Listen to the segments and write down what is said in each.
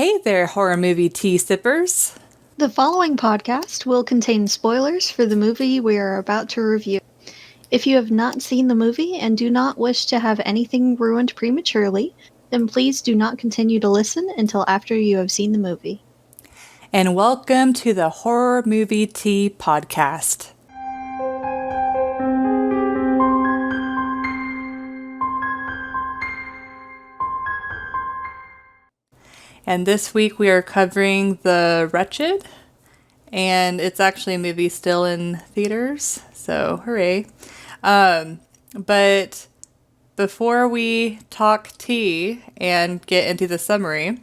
Hey there, horror movie tea sippers. The following podcast will contain spoilers for the movie we are about to review. If you have not seen the movie and do not wish to have anything ruined prematurely, then please do not continue to listen until after you have seen the movie. And welcome to the Horror Movie Tea podcast. And this week we are covering The Wretched. And it's actually a movie still in theaters, so hooray. But before we talk tea and get into the summary,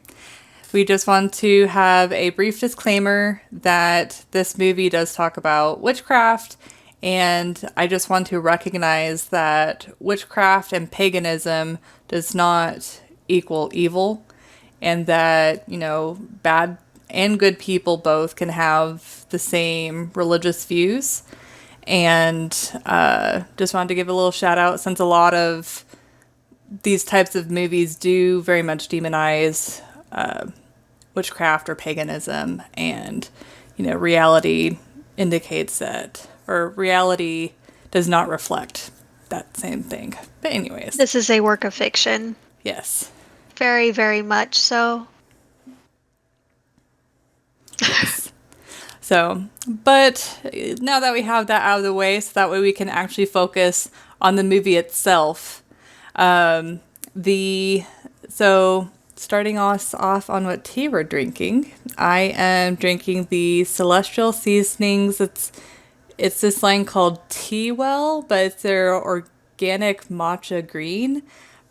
we just want to have a brief disclaimer that this movie does talk about witchcraft, and I just want to recognize that witchcraft and paganism does not equal evil, and that, bad and good people both can have the same religious views. And just wanted to give a little shout out, since a lot of these types of movies do very much demonize witchcraft or paganism, and reality indicates that, or reality does not reflect that same thing. But anyways, This is a work of fiction. yes. Very, very much so. Yes. So, but now that we have that out of the way, so that way we can actually focus on the movie itself. So starting us off on what tea we're drinking, I am drinking the Celestial Seasonings. It's this line called Tea Well, but it's their organic matcha green.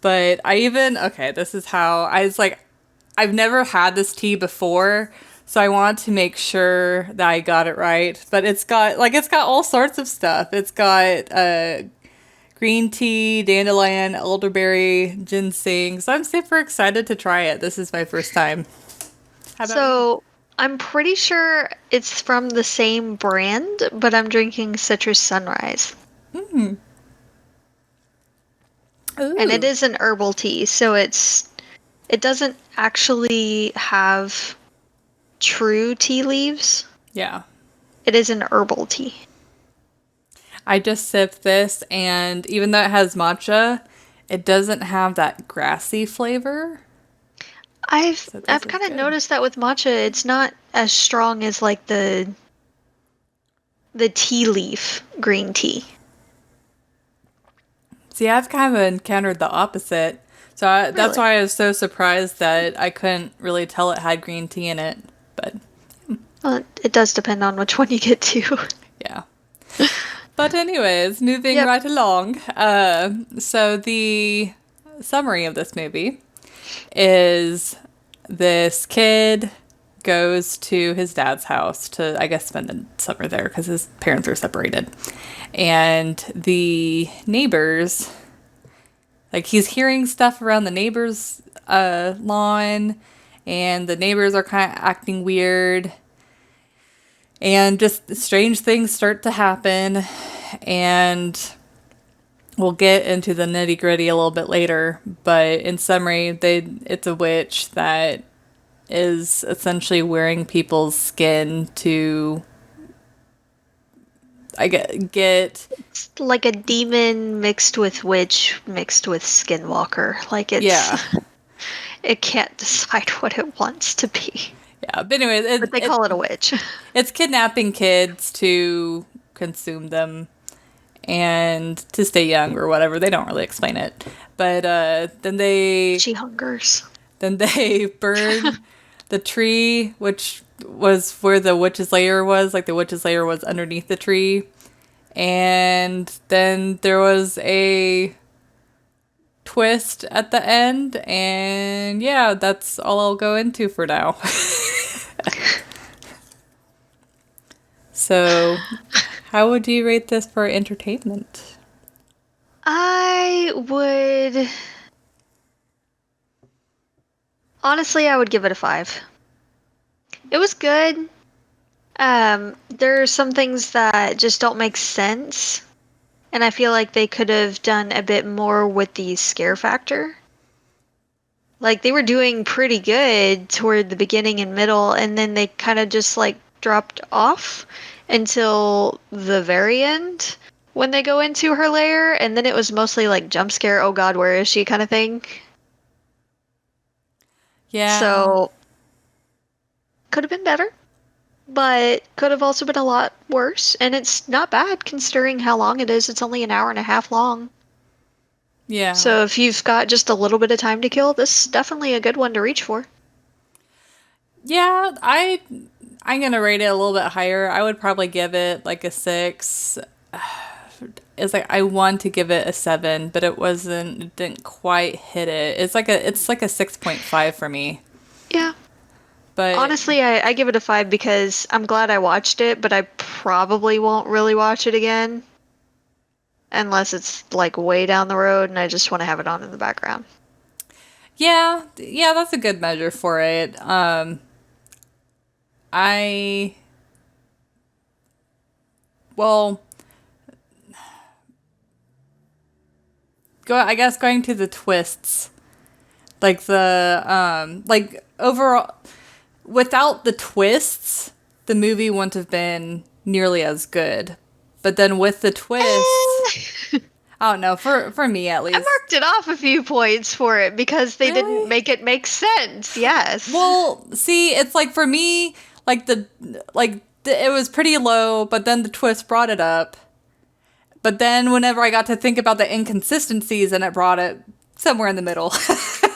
But this is how I was like, I've never had this tea before, so I wanted to make sure that I got it right. But it's got all sorts of stuff. It's got green tea, dandelion, elderberry, ginseng. So I'm super excited to try it. This is my first time. How about you? I'm pretty sure it's from the same brand, but I'm drinking Citrus Sunrise. Ooh. And it is an herbal tea, so it doesn't actually have true tea leaves. Yeah. It is an herbal tea. I just sipped this, and even though it has matcha, it doesn't have that grassy flavor. I've kind of noticed that with matcha, it's not as strong as like the tea leaf green tea. See, I've kind of encountered the opposite. So that's why I was so surprised that I couldn't really tell it had green tea in it. But Well, it does depend on which one you get to. yeah. But anyways, moving right along. So the summary of this movie is this kid goes to his dad's house to, I guess, spend the summer there because his parents are separated. And the neighbors, like, he's hearing stuff around the neighbors' lawn, and the neighbors are kind of acting weird. And just strange things start to happen, and we'll get into the nitty-gritty a little bit later. But in summary, it's a witch that is essentially wearing people's skin to, get It's like a demon mixed with witch mixed with skinwalker. Like it can't decide what it wants to be. Yeah, but anyway, But they call it a witch. It's kidnapping kids to consume them and to stay young or whatever. They don't really explain it. But She hungers. then they burn the tree, which was where the witch's lair was. Like, the witch's lair was underneath the tree. And then there was a twist at the end. And yeah, that's all I'll go into for now. So, how would you rate this for entertainment? Honestly, I would give it a 5. It was good. There are some things that just don't make sense, and I feel like they could have done a bit more with the scare factor. Like they were doing pretty good toward the beginning and middle, and then they kind of just like dropped off until the very end when they go into her lair, and then it was mostly like jump scare, oh god, where is she kind of thing. Yeah. So could have been better, but could have also been a lot worse, and it's not bad considering how long it is. It's only an hour and a half long. Yeah. So if you've got just a little bit of time to kill, this is definitely a good one to reach for. Yeah, I'm gonna rate it a little bit higher. I would probably give it like a 6. It's like I want to give it a 7, but it didn't quite hit it. It's like a 6.5 for me. Yeah. But Honestly, I give it a 5 because I'm glad I watched it, but I probably won't really watch it again unless it's like way down the road and I just want to have it on in the background. yeah, that's a good measure for it. I well, I guess going to the twists, like like overall, without the twists, the movie wouldn't have been nearly as good. But then with the twists, I don't know, for me at I least. marked it off a few points for it because they Really? didn't make it make sense. Yes. Well, see, it's like for me, like it was pretty low, but then the twist brought it up. But then whenever I got to think about the inconsistencies, and it brought it somewhere in the middle.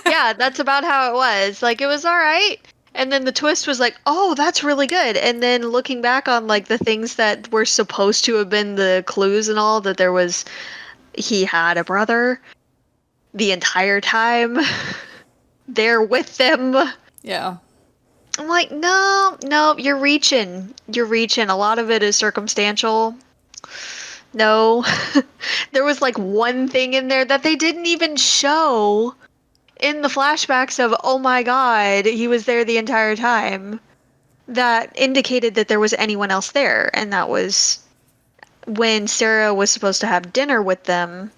Yeah, that's about how it was. Like, it was all right. And then the twist was like, oh, that's really good. And then looking back on like the things that were supposed to have been the clues and all, that he had a brother the entire time there with them. Yeah. I'm like, no, you're reaching. You're reaching. A lot of it is circumstantial. No. There was like one thing in there that they didn't even show in the flashbacks of, oh my god, he was there the entire time, that indicated that there was anyone else there. And that was when Sarah was supposed to have dinner with them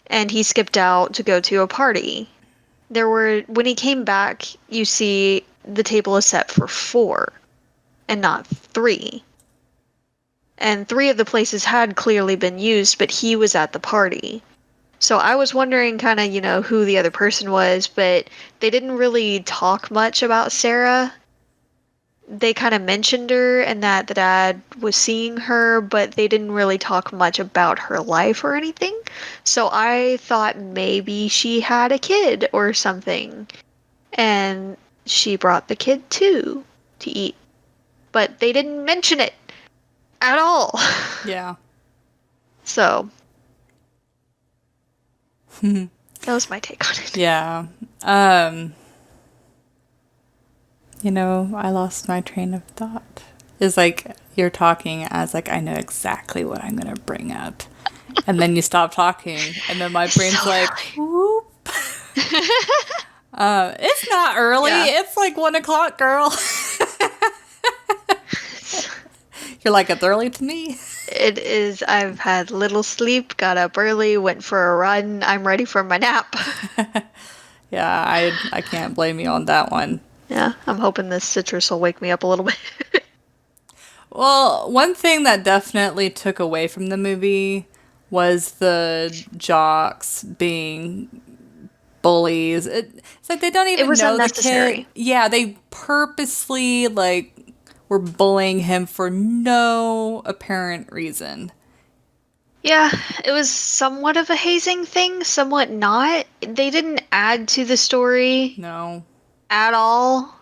and he skipped out to go to a party. When he came back, you see the table is set for 4 and not 3. And 3 of the places had clearly been used, but he was at the party. So I was wondering kind of, who the other person was, but they didn't really talk much about Sarah. They kind of mentioned her and that the dad was seeing her, but they didn't really talk much about her life or anything. So I thought maybe she had a kid or something. And she brought the kid too to eat. But they didn't mention it at all. Yeah. So that was my take on it. Yeah. I lost my train of thought. It's like you're talking as like I know exactly what I'm gonna bring up. And then you stop talking and then my brain's So like, whoop. It's not early. Yeah. It's like 1:00, girl. You're like, it's early to me. It is. I've had little sleep, got up early, went for a run. I'm ready for my nap. Yeah, I can't blame you on that one. Yeah, I'm hoping this citrus will wake me up a little bit. Well, one thing that definitely took away from the movie was the jocks being bullies. It's like they don't even It was know the unnecessary. kid. Yeah, they purposely were bullying him for no apparent reason. Yeah, it was somewhat of a hazing thing, somewhat not. They didn't add to the story No, at all.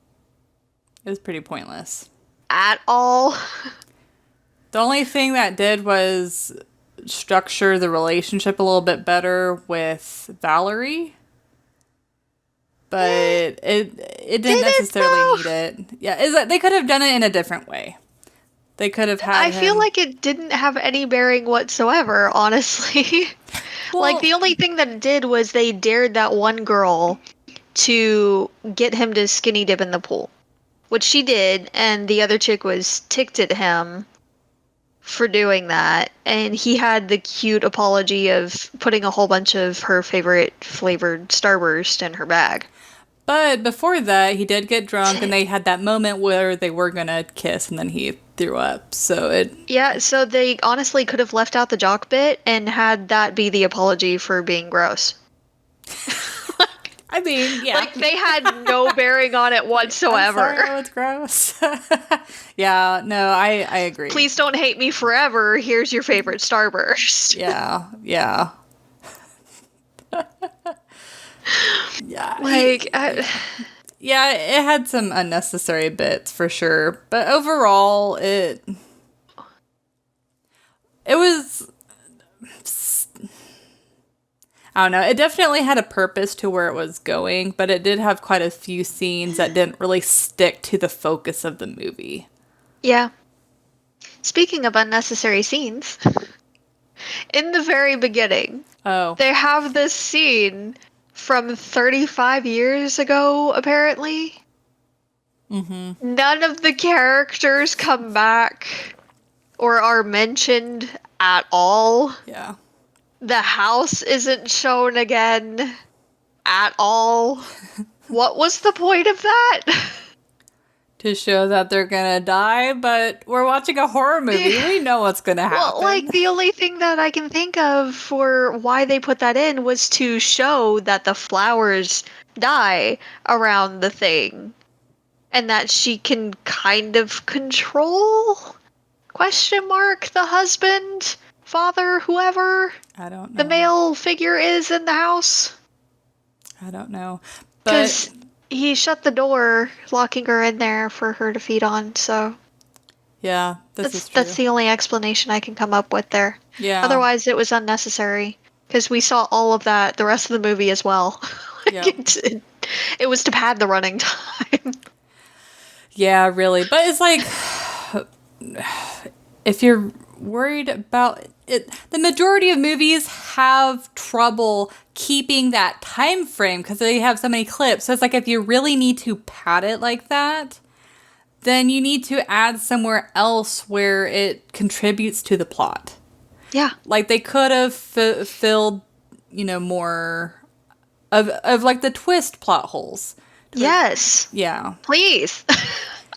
it was pretty pointless. At all. The only thing that did was structure the relationship a little bit better with Valerie. But it didn't Did it, necessarily though? need it. Yeah, is that they could have done it in a different way. They could have had I feel him. like it didn't have any bearing whatsoever, honestly. Well, Like, the only thing that it did was they dared that one girl to get him to skinny dip in the pool, which she did, and the other chick was ticked at him for doing that, and he had the cute apology of putting a whole bunch of her favorite flavored Starburst in her bag. But before that, he did get drunk, and they had that moment where they were gonna kiss, and then he threw up. So it... Yeah, so they honestly could have left out the jock bit and had that be the apology for being gross. I mean, yeah. Like, they had no bearing on it whatsoever. I'm sorry, it's gross. Yeah, no, I agree. Please don't hate me forever. Here's your favorite Starburst. Yeah. Yeah. Like, Yeah, it had some unnecessary bits for sure, but overall, it was, I don't know, it definitely had a purpose to where it was going, but it did have quite a few scenes that didn't really stick to the focus of the movie. yeah. Speaking of unnecessary scenes, in the very beginning, they have this scene from 35 years ago, apparently. Mm-hmm. None of the characters come back or are mentioned at all. Yeah. The house isn't shown again at all. What was the point of that? To show that they're gonna die, but we're watching a horror movie. We know what's gonna happen. Well, like, the only thing that I can think of for why they put that in was to show that the flowers die around the thing. And that she can kind of control? Question mark, the husband, father, whoever I don't know. the male figure is in the house. I don't know. Because he shut the door, locking her in there for her to feed on, so... Yeah, is true. That's the only explanation I can come up with there. Yeah. Otherwise, it was unnecessary. Because we saw all of that the rest of the movie as well. Yeah. It was to pad the running time. Yeah, really. But it's like, if you're worried about it, the majority of movies have trouble keeping that time frame because they have so many clips. So it's like, if you really need to pad it like that, then you need to add somewhere else where it contributes to the plot. Yeah. Like, they could have filled, more of like the twist plot holes. Yes. Yeah. Please.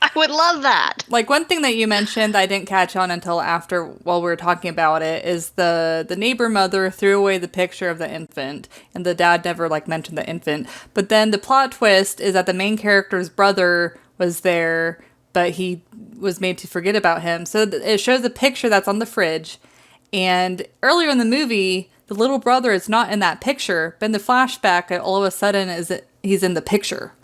I would love that. Like, one thing that you mentioned I didn't catch on until after, while we were talking about it, is the neighbor mother threw away the picture of the infant, and the dad never, mentioned the infant. But then the plot twist is that the main character's brother was there, but he was made to forget about him. So it shows a picture that's on the fridge, and earlier in the movie, the little brother is not in that picture, but in the flashback, all of a sudden, he's in the picture.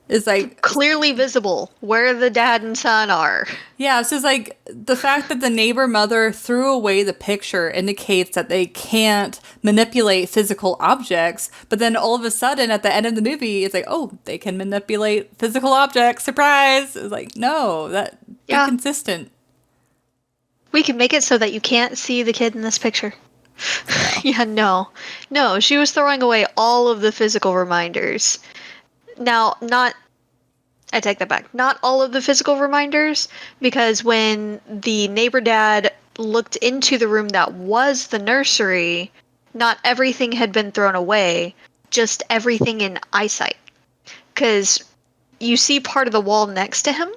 It's like clearly visible where the dad and son are. Yeah, so it's like the fact that the neighbor mother threw away the picture indicates that they can't manipulate physical objects, but then all of a sudden at the end of the movie, it's like, oh, they can manipulate physical objects. Surprise! It's like, no, be consistent. We can make it so that you can't see the kid in this picture. Yeah, no. No, she was throwing away all of the physical reminders. Now, I take that back. Not all of the physical reminders, because when the neighbor dad looked into the room that was the nursery, not everything had been thrown away, just everything in eyesight. Because you see part of the wall next to him,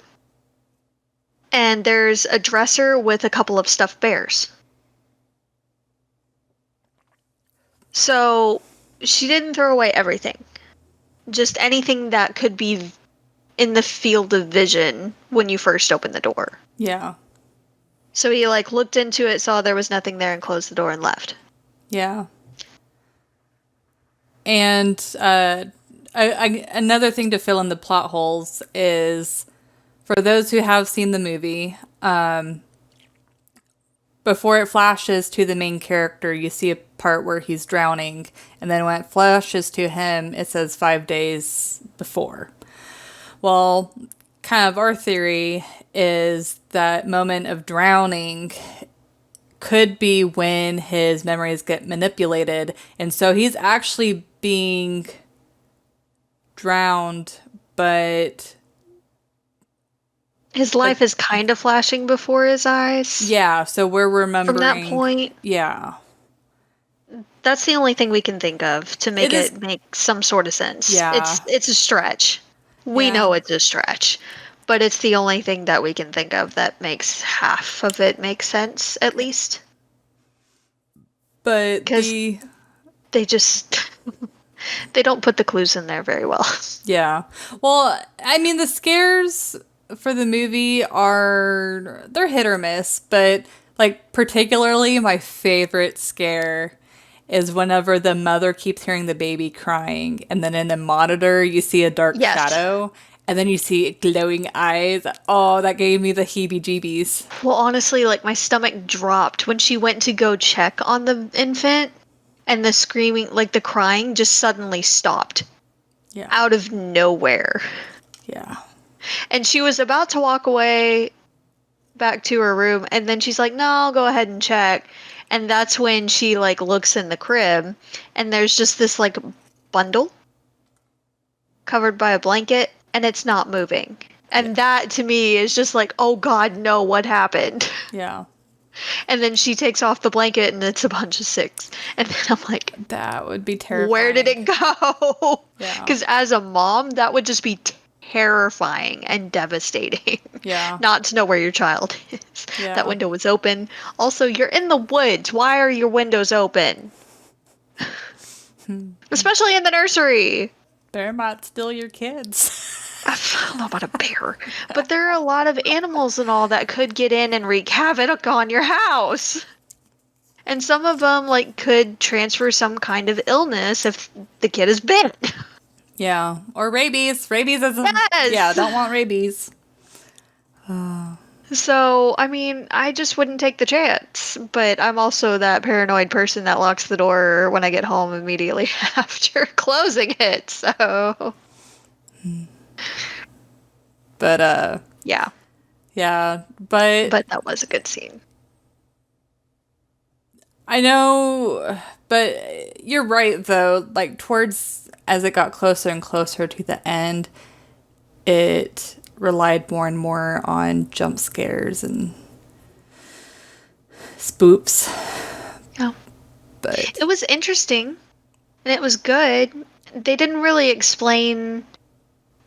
and there's a dresser with a couple of stuffed bears. So, she didn't throw away everything. Just anything that could be in the field of vision when you first open the door. Yeah. So he looked into it, saw there was nothing there, and closed the door and left. Yeah. And another thing to fill in the plot holes is, for those who have seen the movie, before it flashes to the main character, you see a part where he's drowning, and then when it flashes to him, it says 5 days before. Well, kind of our theory is that moment of drowning could be when his memories get manipulated, and so he's actually being drowned, but his life is kind of flashing before his eyes. Yeah, so we're remembering... From that point. Yeah. That's the only thing we can think of to make it make some sort of sense. Yeah. It's a stretch. We know it's a stretch, but it's the only thing that we can think of that makes half of it make sense, at least. But because they just they don't put the clues in there very well. Yeah. Well, I mean, the scares for the movie they're hit or miss, but like particularly my favorite scare is whenever the mother keeps hearing the baby crying, and then in the monitor you see a dark shadow, and then you see glowing eyes. Oh, that gave me the heebie-jeebies. Well, honestly, like my stomach dropped when she went to go check on the infant, and the screaming, like the crying, just suddenly stopped. Yeah. Out of nowhere. Yeah. And she was about to walk away back to her room, and then she's like, "No, I'll go ahead and check." And that's when she like looks in the crib, and there's just this like bundle covered by a blanket, and it's not moving. And that to me is just like, oh God, no, what happened? Yeah. And then she takes off the blanket, and it's a bunch of six. And then I'm like, that would be terrifying. Where did it go? Yeah. Because as a mom, that would just be terrifying and devastating. Yeah. Not to know where your child is. Yeah. That window was open. Also, you're in the woods. Why are your windows open? Especially in the nursery. Bear might steal your kids. I don't know about a bear, but there are a lot of animals and all that could get in and wreak havoc on your house. And some of them, like, could transfer some kind of illness if the kid is bit. Yeah, or rabies. Rabies is Yes! Yeah, don't want rabies. So, I mean, I just wouldn't take the chance. But I'm also that paranoid person that locks the door when I get home immediately after closing it. So, but yeah. Yeah, but that was a good scene. I know, but you're right though. Like towards as it got closer and closer to the end, it relied more and more on jump scares and spoops. Oh. But it was interesting and it was good. They didn't really explain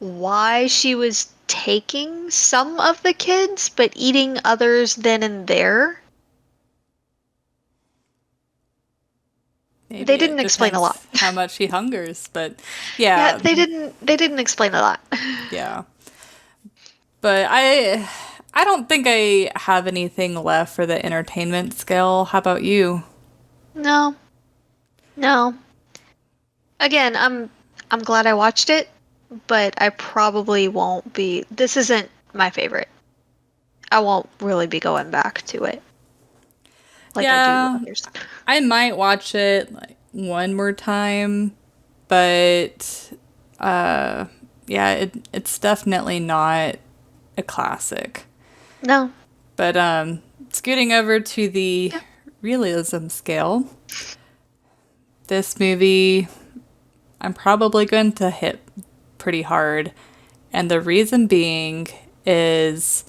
why she was taking some of the kids but eating others then and there. maybe they didn't explain a lot. How much he hungers, but yeah. They didn't explain a lot. Yeah. But I don't think I have anything left for the entertainment scale. How about you? No. Again, I'm glad I watched it, but I probably won't be. This isn't my favorite. I won't really be going back to it. Like I do others. I might watch it like one more time, but it's definitely not a classic. No. But scooting over to the realism scale, this movie I'm probably going to hit pretty hard, and the reason being is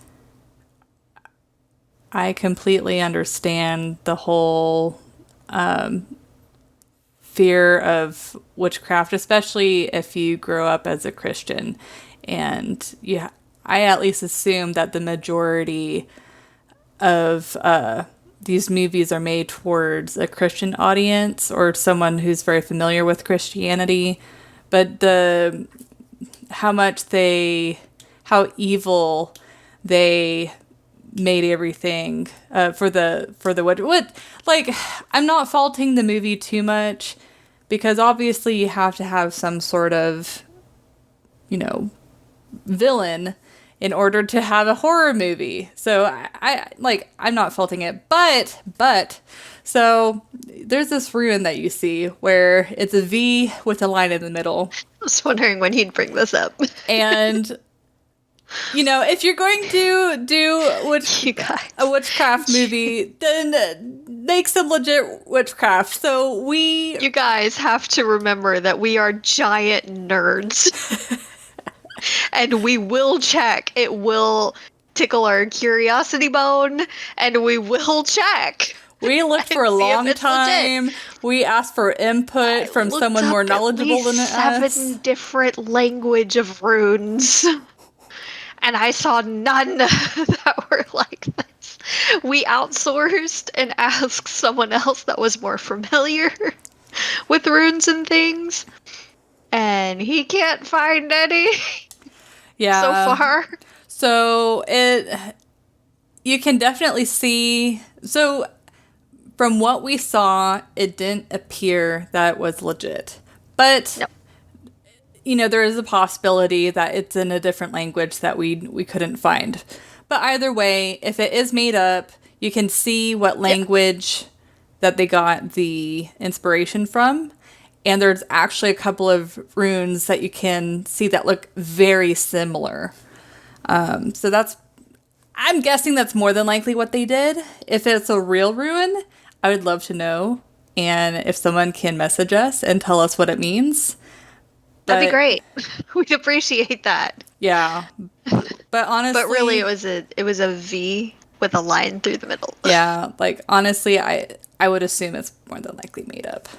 I completely understand the whole fear of witchcraft, especially if you grow up as a Christian. And I at least assume that the majority of these movies are made towards a Christian audience or someone who's very familiar with Christianity. But how evil they made everything for the what, like, I'm not faulting the movie too much because obviously you have to have some sort of villain in order to have a horror movie. So I'm not faulting it, but so there's this ruin that you see where it's a V with a line in the middle. I was wondering when he'd bring this up. And if you're going to do a witchcraft movie, then make some legit witchcraft. So you guys have to remember that we are giant nerds. And we will check. It will tickle our curiosity bone, and we will check. We looked for a see if long it's time. legit. We asked for input from Looked someone more up at knowledgeable than least us. 7 different language of runes. And I saw none that were like this. We outsourced and asked someone else that was more familiar with runes and things. And he can't find any Yeah. so far. So you can definitely see. So from what we saw, it didn't appear that it was legit. But No. you know, there is a possibility that it's in a different language that we couldn't find. But either way, if it is made up, you can see what language that they got the inspiration from. And there's actually a couple of runes that you can see that look very similar. So I'm guessing that's more than likely what they did. If it's a real rune, I would love to know. And if someone can message us and tell us what it means. That'd be great. We'd appreciate that. Yeah. But honestly... But really, it was a V with a line through the middle. Yeah, like, honestly, I would assume it's more than likely made up.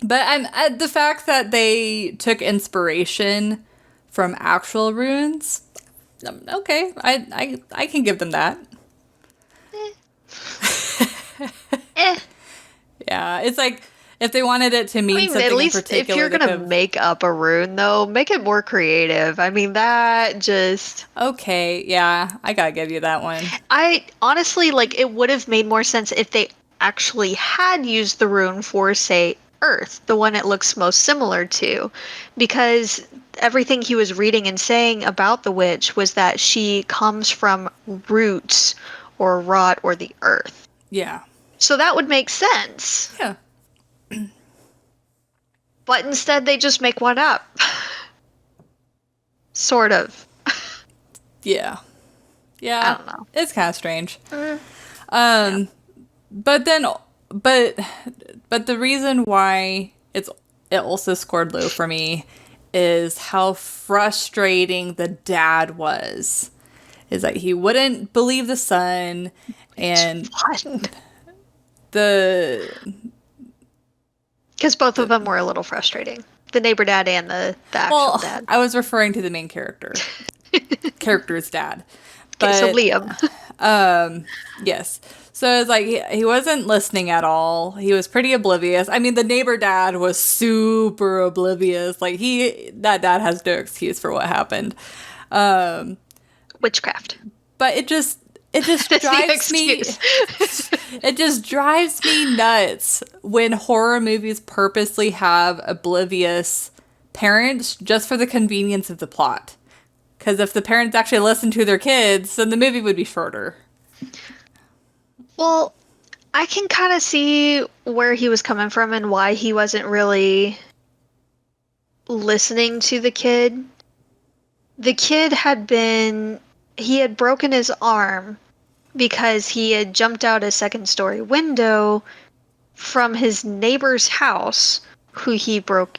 But the fact that they took inspiration from actual runes, okay, I can give them that. Yeah, it's like... If they wanted it to mean something at least in particular... if you're going to make up a rune, though, make it more creative. I mean, that just... Okay, yeah, I gotta give you that one. I honestly, like, it would have made more sense if they actually had used the rune for, say, Earth, the one it looks most similar to. Because everything he was reading and saying about the witch was that she comes from roots or rot or the Earth. Yeah. So that would make sense. Yeah. But instead, they just make one up. Sort of. Yeah. Yeah. I don't know. It's kind of strange. Yeah. But the reason why it also scored low for me is how frustrating the dad was. Is that he wouldn't believe the son, and because both of them were a little frustrating. The neighbor dad and the actual dad. I was referring to the main character's dad. Okay, so Liam. Yes. So it's like he wasn't listening at all. He was pretty oblivious. I mean, the neighbor dad was super oblivious. Like that dad has no excuse for what happened. Witchcraft. But it just drives me. It just drives me nuts when horror movies purposely have oblivious parents just for the convenience of the plot. Because if the parents actually listened to their kids, then the movie would be shorter. Well, I can kind of see where he was coming from and why he wasn't really listening to the kid. The kid had broken his arm because he had jumped out a second-story window from his neighbor's house, who he broke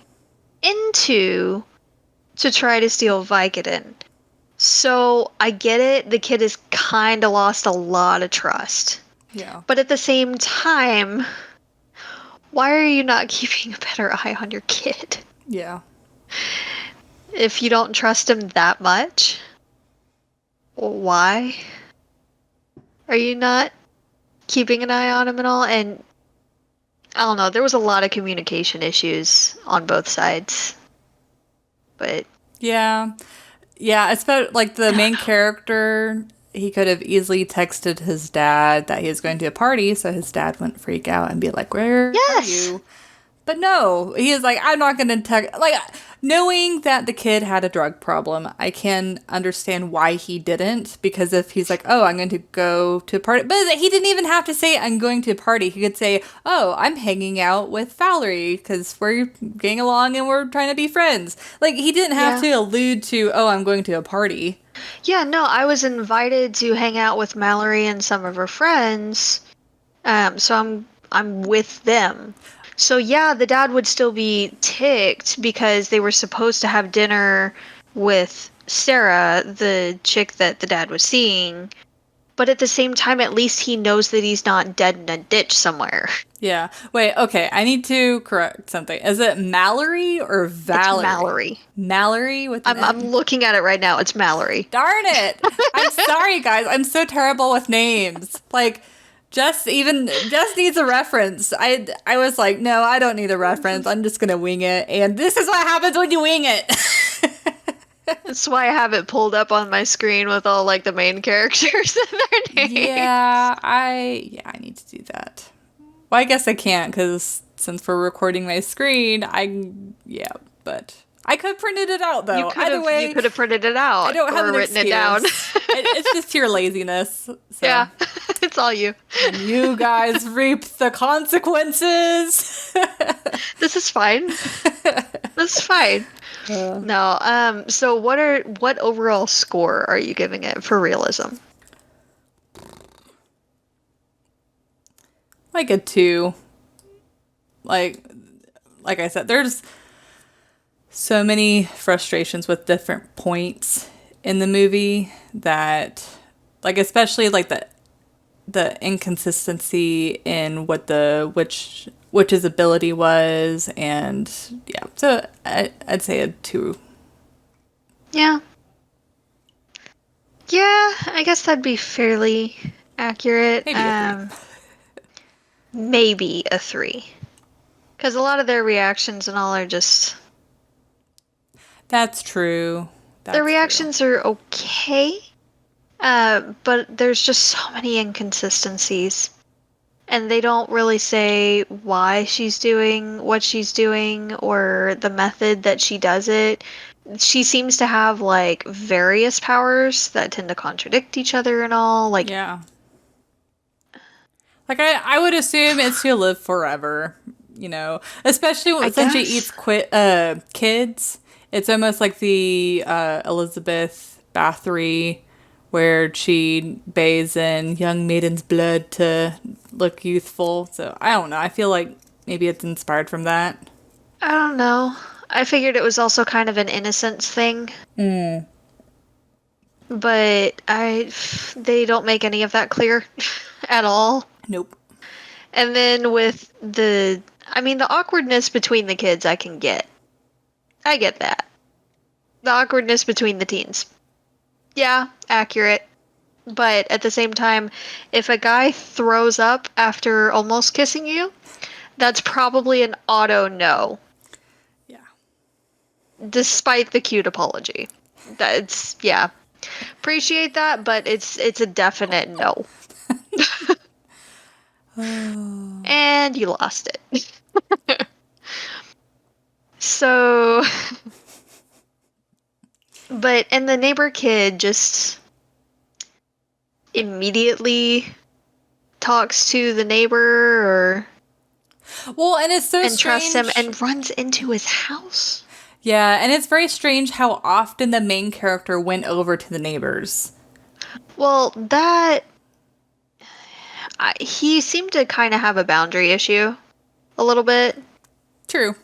into to try to steal Vicodin. So I get it. The kid has kind of lost a lot of trust. Yeah. But at the same time, why are you not keeping a better eye on your kid? Yeah. If you don't trust him that much, why are you not keeping an eye on him at all? And I don't know, there was a lot of communication issues on both sides. But yeah, especially like the main character, he could have easily texted his dad that he was going to a party, so his dad wouldn't freak out and be like, "Where are you?" But no, he is like, I'm not going to text. Like, knowing that the kid had a drug problem, I can understand why he didn't. Because if he's like, oh, I'm going to go to a party. But he didn't even have to say, I'm going to a party. He could say, oh, I'm hanging out with Valerie because we're getting along and we're trying to be friends. Like, he didn't have to allude to, oh, I'm going to a party. Yeah, no, I was invited to hang out with Mallory and some of her friends. So I'm with them. So yeah, the dad would still be ticked because they were supposed to have dinner with Sarah, the chick that the dad was seeing, But at the same time, at least he knows that he's not dead in a ditch somewhere. Yeah. Wait, okay. I need to correct something. Is it Mallory or Valerie? It's Mallory. Mallory with an I'm N? looking at it right now. It's Mallory. Darn it. I'm sorry, guys. I'm so terrible with names. Like, Jess needs a reference. I was like, no, I don't need a reference. I'm just going to wing it. And this is what happens when you wing it. That's why I have it pulled up on my screen with all like the main characters and their names. Yeah, I need to do that. Well, I guess I can't because since we're recording my screen, but I could have printed it out though. Either way, you could have printed it out. I don't have or an written excuse. it down. It's just pure laziness. So. Yeah, it's all you. And you guys reap the consequences. This is fine. This is fine. No. So what overall score are you giving it for realism? Like a 2. Like I said, there's so many frustrations with different points in the movie that, like, especially like the inconsistency in what witch's ability was, and yeah, so I'd say a 2. Yeah. Yeah, I guess that'd be fairly accurate. Maybe a 3. Maybe a 3. Because a lot of their reactions and all are just... That's true. Their reactions are okay, but there's just so many inconsistencies. And they don't really say why she's doing what she's doing or the method that she does it. She seems to have, like, various powers that tend to contradict each other and all. Like, yeah. Like, I would assume it's to live forever, you know, especially since she eats kids. It's almost like the Elizabeth Bathory, where she bathes in young maiden's blood to look youthful. So, I don't know. I feel like maybe it's inspired from that. I don't know. I figured it was also kind of an innocence thing. But they don't make any of that clear at all. Nope. And then with the awkwardness between the kids, I can get. I get that. The awkwardness between the teens. Yeah, accurate. But at the same time, if a guy throws up after almost kissing you, that's probably an auto no. Yeah. Despite the cute apology. That's, yeah. Appreciate that, but it's a definite no. And you lost it. So, and the neighbor kid just immediately talks to the neighbor or Well, and it's so and strange. trusts him and runs into his house. Yeah, and it's very strange how often the main character went over to the neighbors. Well, he seemed to kind of have a boundary issue a little bit. True.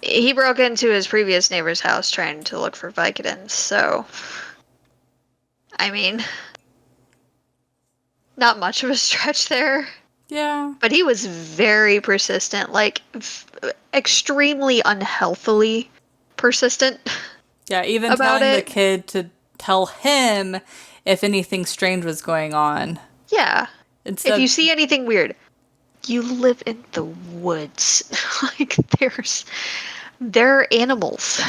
He broke into his previous neighbor's house trying to look for Vicodins, so... I mean... Not much of a stretch there. Yeah. But he was very persistent, like, extremely unhealthily persistent. Yeah, even about telling the it. kid to tell him if anything strange was going on. Yeah. Instead, If you see anything weird, you live in the woods. Like, there are animals.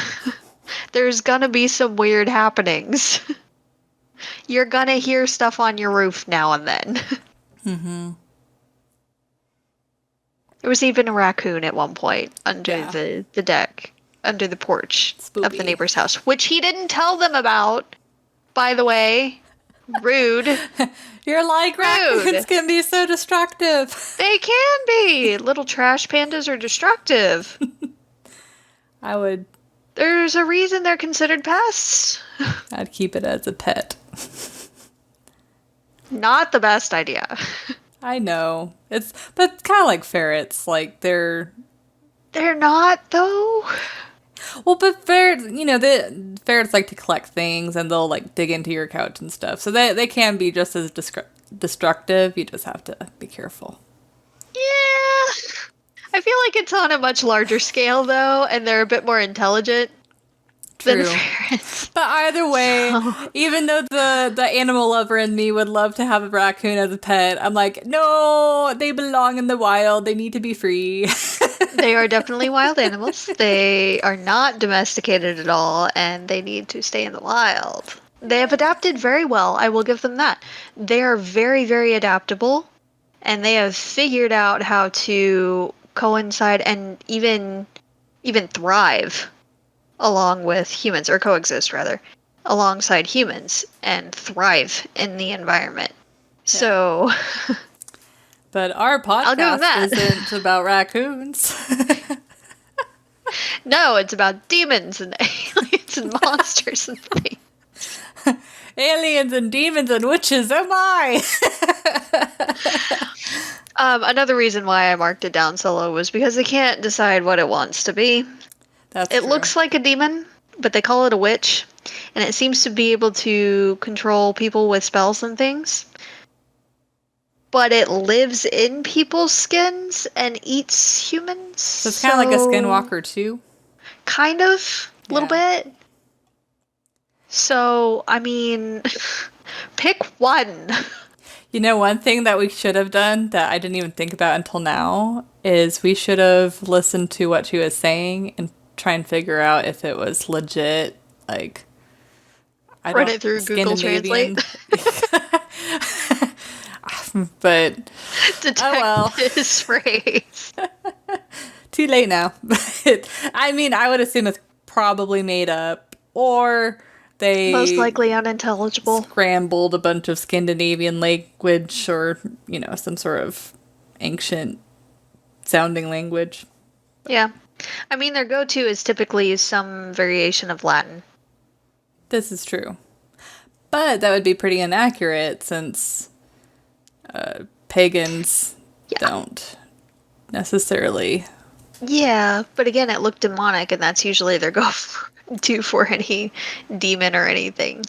There's gonna be some weird happenings. You're gonna hear stuff on your roof now and then. Mm-hmm. There was even a raccoon at one point under the deck, under the porch of Spooky. the neighbor's house, which he didn't tell them about, by the way. Rude. You're like, raccoons can be so destructive. They can be. Little trash pandas are destructive. There's a reason they're considered pests. I'd keep it as a pet. Not the best idea. I know. But it's kind of like ferrets. Like, they're not, though. Well, but ferrets, the ferrets like to collect things, and they'll like dig into your couch and stuff. So they can be just as destructive. You just have to be careful. Yeah. I feel like it's on a much larger scale, though, and they're a bit more intelligent than True. ferrets. But either way, So- even though the animal lover in me would love to have a raccoon as a pet, I'm like, no, they belong in the wild. They need to be free. They are definitely wild animals. They are not domesticated at all, and they need to stay in the wild. They have adapted very well, I will give them that. They are very, very adaptable, and they have figured out how to coincide and even thrive along with humans, or coexist rather, alongside humans and thrive in the environment. So But our I'll give 'em podcast that. isn't about raccoons. no, it's about demons and aliens and monsters and things. Aliens and demons and witches, am I? Another reason why I marked it down so low was because they can't decide what it wants to be. That's It true. looks like a demon, but they call it a witch, and it seems to be able to control people with spells and things. But it lives in people's skins and eats humans. So it's kind of like a skinwalker too. Kind of, a little bit. So, I mean, pick one. You know, one thing that we should have done that I didn't even think about until now is we should have listened to what she was saying and try and figure out if it was legit, like, Run it through Google Scandinavian. Translate. But Detect well. this phrase. too late now. But I mean, I would assume it's probably made up, or they Most likely unintelligible. scrambled a bunch of Scandinavian language, or some sort of ancient sounding language. Yeah. I mean, their go-to is typically some variation of Latin. This is true, but that would be pretty inaccurate since pagans don't necessarily. Yeah, but again, it looked demonic, and that's usually their go-to for any demon or anything.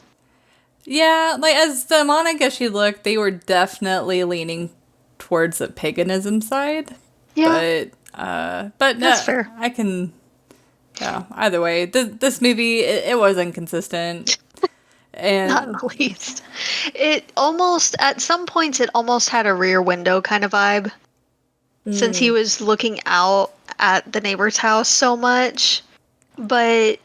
Yeah, like as demonic as she looked, they were definitely leaning towards the paganism side. Yeah. But no, That's fair. I can. Yeah, either way, this movie it was inconsistent, and Not in the least. It almost, at some points, it almost had a Rear Window kind of vibe. Since he was looking out at the neighbor's house so much. But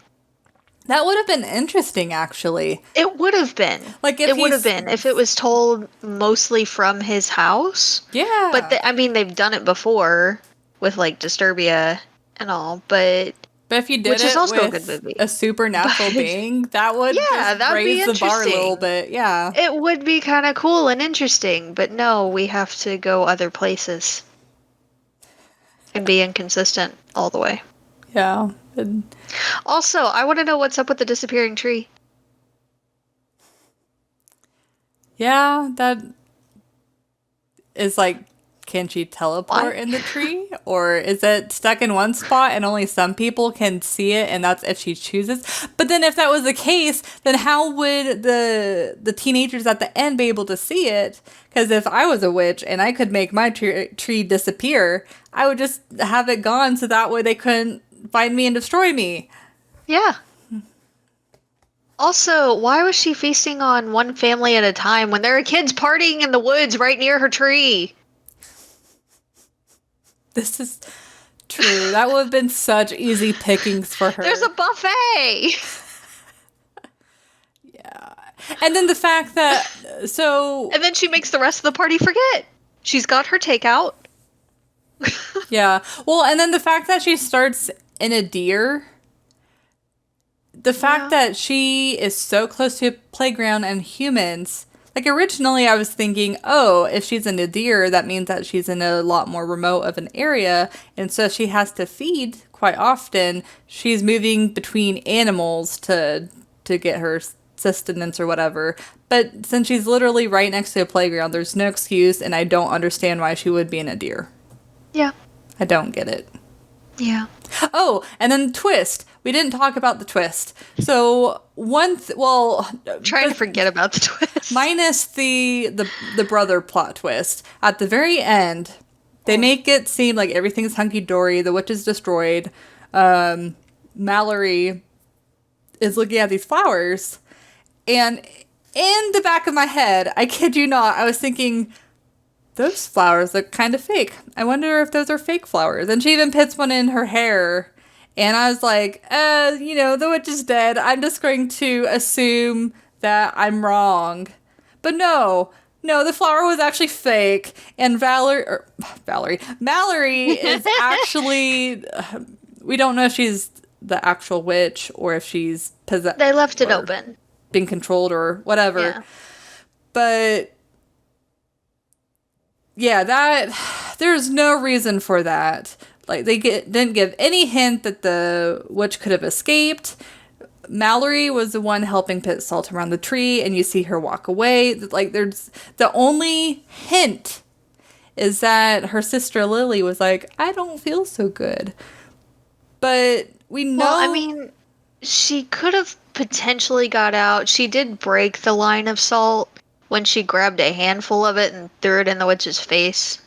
that would have been interesting, actually. it would have been. Like if it would have he's- been if it was told mostly from his house. Yeah, But I mean, they've done it before with like Disturbia and all. But if you did which is it also a with good movie. a supernatural But- being, that would Yeah, just that would be raise the bar a interesting. little bit. Yeah, it would be kind of cool and interesting. But no, we have to go other places and be inconsistent all the way. yeah. And Also, I want to know what's up with the disappearing tree. yeah, that is like, can she teleport What? in the tree? Or is it stuck in one spot and only some people can see it, and that's if she chooses? But then if that was the case, then how would the teenagers at the end be able to see it? Because if I was a witch and I could make my tree disappear, I would just have it gone so that way they couldn't find me and destroy me. Yeah. Also, why was she feasting on one family at a time when there are kids partying in the woods right near her tree? This is true. That would have been such easy pickings for her. There's a buffet! Yeah. And then the fact that, so, And then she makes the rest of the party forget. She's got her takeout. yeah. Well, and then the fact that she starts in a deer, the fact that she is so close to a playground and humans, like originally I was thinking, oh, if she's in a deer, that means that she's in a lot more remote of an area. And so she has to feed quite often. She's moving between animals to get her sustenance or whatever. But since she's literally right next to a playground, there's no excuse, and I don't understand why she would be in a deer. Yeah. I don't get it. Yeah. Oh, and then twist. we didn't talk about the twist. So Trying to forget about the twist. minus the brother plot twist. At the very end, they make it seem like everything's hunky-dory, the witch is destroyed. Mallory is looking at these flowers, and in the back of my head, I kid you not, I was thinking, those flowers look kind of fake. I wonder if those are fake flowers. And she even puts one in her hair. And I was like, the witch is dead. I'm just going to assume that I'm wrong. But no, the flower was actually fake. And Mallory is actually, we don't know if she's the actual witch or if she's possessed. They left it open. Being controlled or whatever. Yeah. But yeah, there's no reason for that. Like, they didn't give any hint that the witch could have escaped. Mallory was the one helping put salt around the tree, and you see her walk away. Like, there's the only hint is that her sister Lily was like, I don't feel so good. But we know. Well, I mean, she could have potentially got out. She did break the line of salt when she grabbed a handful of it and threw it in the witch's face.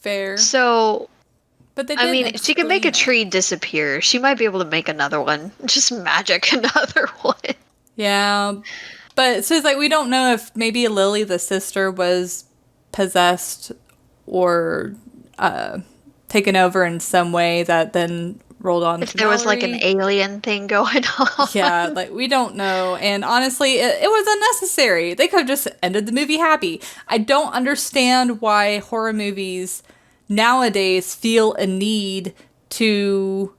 Fair. So, but they I mean, she can make a tree disappear. She might be able to make another one. Just magic another one. Yeah. But so it's like, we don't know if maybe Lily, the sister, was possessed or taken over in some way that then rolled on if to there was like Mallory. an alien thing going on. Yeah, like, we don't know. And honestly, it was unnecessary. They could have just ended the movie happy. I don't understand why horror movies nowadays feel a need to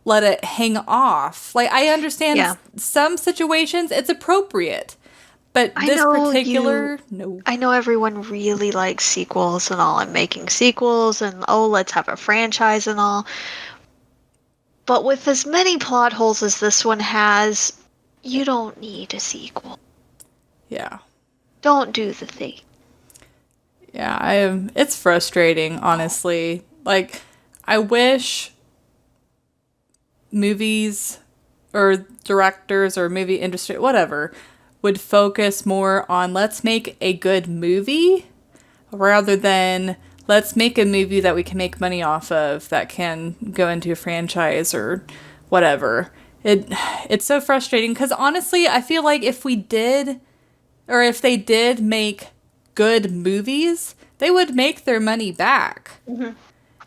let it hang off. Like, I understand some situations it's appropriate, but this particular, no. I know everyone really likes sequels and all, and making sequels, and let's have a franchise and all. But with as many plot holes as this one has, you don't need a sequel. Yeah. Don't do the thing. Yeah, it's frustrating, honestly. Like, I wish movies or directors or movie industry, whatever, would focus more on let's make a good movie rather than let's make a movie that we can make money off of that can go into a franchise or whatever. It's so frustrating because honestly, I feel like if they did make good movies, they would make their money back. Mm-hmm.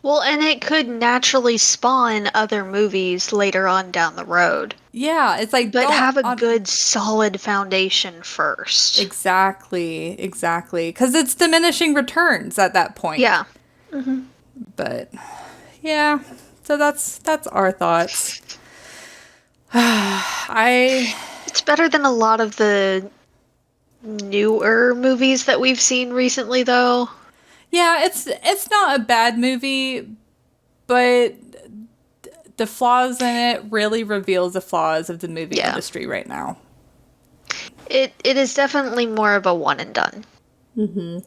Well, and it could naturally spawn other movies later on down the road. Yeah, it's like, but have a good, solid foundation first. Exactly. Because it's diminishing returns at that point. Yeah. Mm-hmm. But yeah, so that's our thoughts. It's better than a lot of the newer movies that we've seen recently, though. Yeah, it's not a bad movie, but the flaws in it really reveals the flaws of the movie industry right now. It is definitely more of a one and done. Mm-hmm.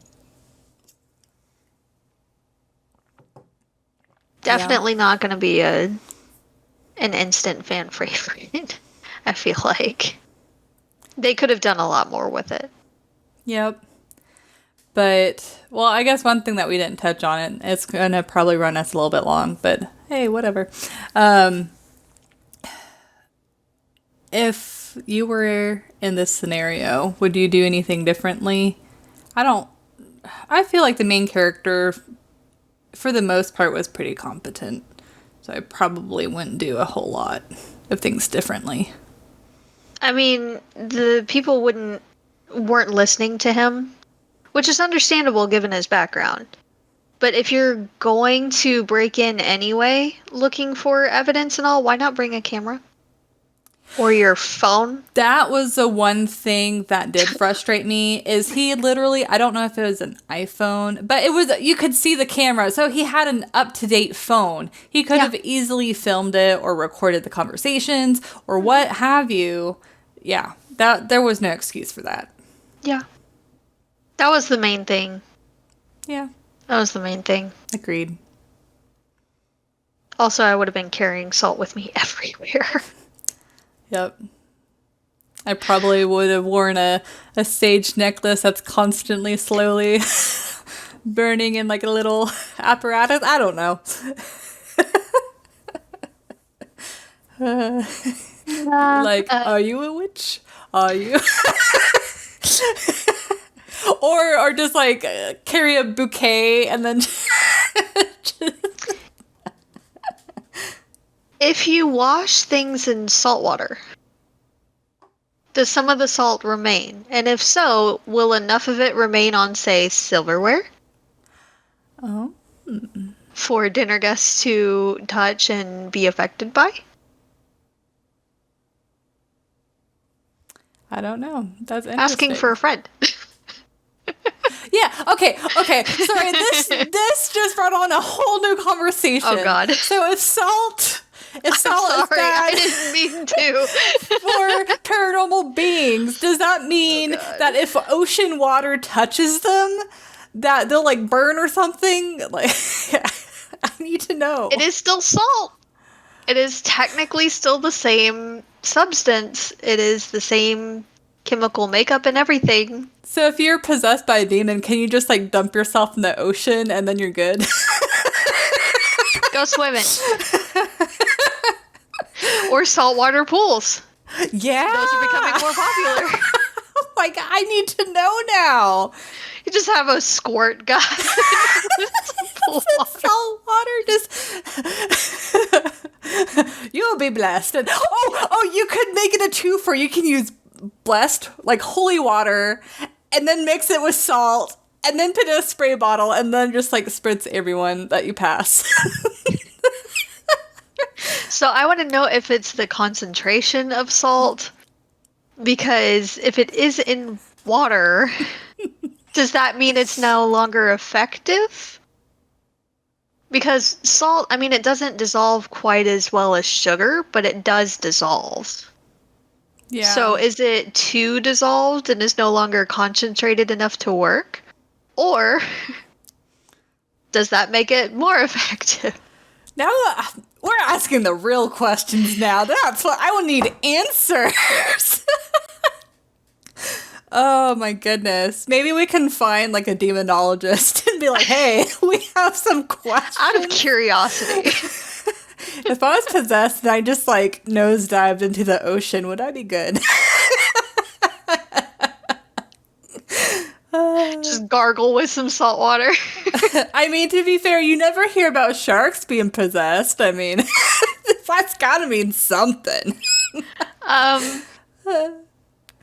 Definitely not going to be an instant fan favorite. I feel like they could have done a lot more with it. Yep. But, well, I guess one thing that we didn't touch on, and it's going to probably run us a little bit long, but hey, whatever. If you were in this scenario, would you do anything differently? I feel like the main character, for the most part, was pretty competent. So I probably wouldn't do a whole lot of things differently. I mean, the people weren't listening to him, which is understandable given his background. But if you're going to break in anyway, looking for evidence and all, why not bring a camera? Or your phone? That was the one thing that did frustrate me, is he literally, I don't know if it was an iPhone, but you could see the camera. So he had an up-to-date phone. He could have easily filmed it or recorded the conversations or what have you. Yeah, there was no excuse for that. Yeah. That was the main thing. Yeah. That was the main thing. Agreed. Also, I would have been carrying salt with me everywhere. Yep. I probably would have worn a sage necklace that's constantly slowly burning in like a little apparatus. I don't know. Like, are you a witch? Are you? or just like carry a bouquet and then. If you wash things in salt water, does some of the salt remain? And if so, will enough of it remain on, say, silverware? Oh. For dinner guests to touch and be affected by? I don't know. That's interesting. Asking for a friend. Yeah, okay. Sorry, this just brought on a whole new conversation. Oh, God. So if salt is bad I didn't mean to. for paranormal beings, does that mean that if ocean water touches them, that they'll like burn or something? Like, I need to know. It is still salt. It is technically still the same substance. It is the same chemical makeup and everything. So if you're possessed by a demon, can you just like dump yourself in the ocean and then you're good? Go swimming. Or saltwater pools. Yeah. Those are becoming more popular. Oh my god, I need to know now. You just have a squirt gun. Salt water just you'll be blessed. And you could make it a twofer. You can use blessed, like holy water, and then mix it with salt, and then put in a spray bottle, and then just like spritz everyone that you pass. So I want to know if it's the concentration of salt, because if it is in water, does that mean it's no longer effective? Because salt, I mean, it doesn't dissolve quite as well as sugar, but it does dissolve. Yeah. So is it too dissolved and is no longer concentrated enough to work? Or does that make it more effective? Now we're asking the real questions now. That's what I will need answers. Oh my goodness. Maybe we can find like a demonologist and be like, hey, we have some questions. Out of curiosity. If I was possessed and I just like nosedived into the ocean, would I be good? Just gargle with some salt water. I mean, to be fair, you never hear about sharks being possessed. I mean, that's gotta mean something.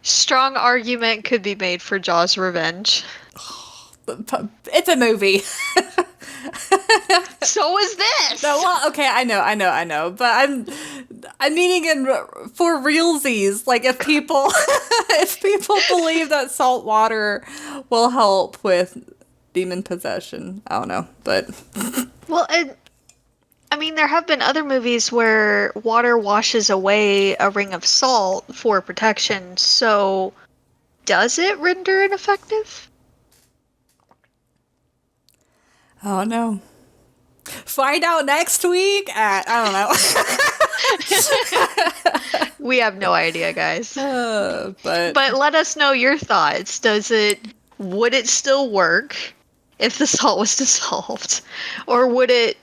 Strong argument could be made for Jaws' revenge. It's a movie. So is this. No, well, okay, I know, but I'm meaning for realsies. Like if people believe that salt water will help with demon possession, I don't know, but Well, I mean, there have been other movies where water washes away a ring of salt for protection. So, does it render it effective? oh no. Find out next week at, I don't know. We have no idea, guys. But Let us know your thoughts. Would it still work if the salt was dissolved? Or would it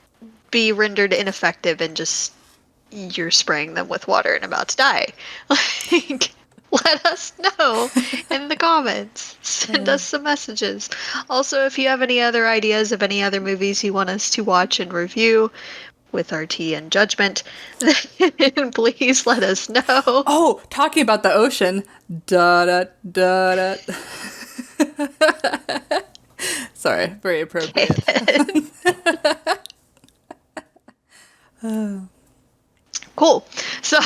be rendered ineffective and just you're spraying them with water and about to die? Like, let us know in the comments. Send us some messages. Also, if you have any other ideas of any other movies you want us to watch and review with our tea and judgment, then please let us know. oh, talking about the ocean. Da da da da. Sorry, very appropriate. Cool. So,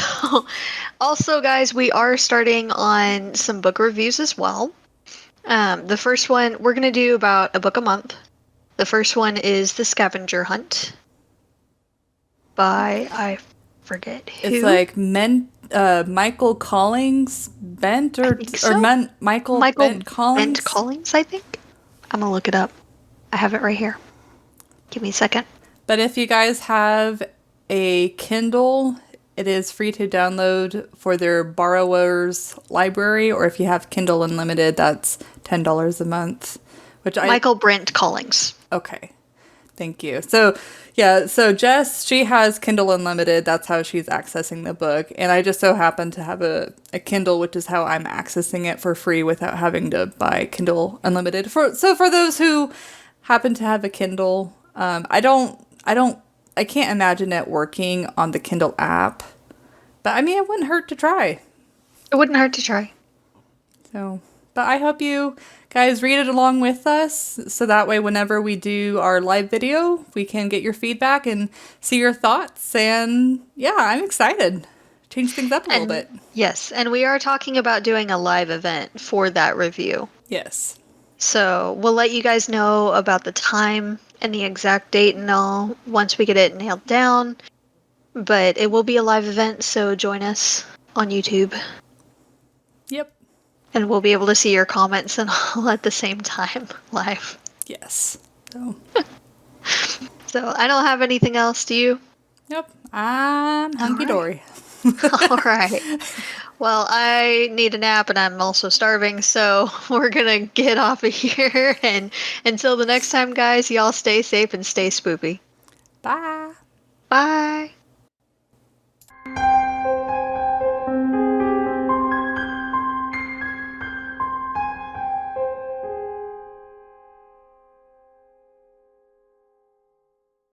also, guys, we are starting on some book reviews as well. The first one, we're going to do about a book a month. The first one is The Scavenger Hunt by, I forget who. It's like Michael Collins Bent or Michael Bent Collins. Bent Collins, I think. I'm going to look it up. I have it right here. Give me a second. But if you guys have a Kindle, it is free to download for their borrower's library, or if you have Kindle Unlimited, that's $10 a month. Which Michael Brent Collings. Okay. Thank you. So, yeah, so Jess, she has Kindle Unlimited. That's how she's accessing the book. And I just so happen to have a Kindle, which is how I'm accessing it for free without having to buy Kindle Unlimited. So for those who happen to have a Kindle, I can't imagine it working on the Kindle app. But I mean, it wouldn't hurt to try. It wouldn't hurt to try. So, but I hope you guys read it along with us, so that way whenever we do our live video, we can get your feedback and see your thoughts. And yeah, I'm excited. Change things up a little bit. Yes, and we are talking about doing a live event for that review. Yes. So we'll let you guys know about the time and the exact date and all once we get it nailed down. But it will be a live event, so join us on YouTube. Yep. And we'll be able to see your comments and all at the same time live. Yes. So. So I don't have anything else, do you? Nope. I'm hunky-dory. All right. Well, I need a nap and I'm also starving, so we're going to get off of here. And until the next time, guys, y'all stay safe and stay spoopy. Bye. Bye.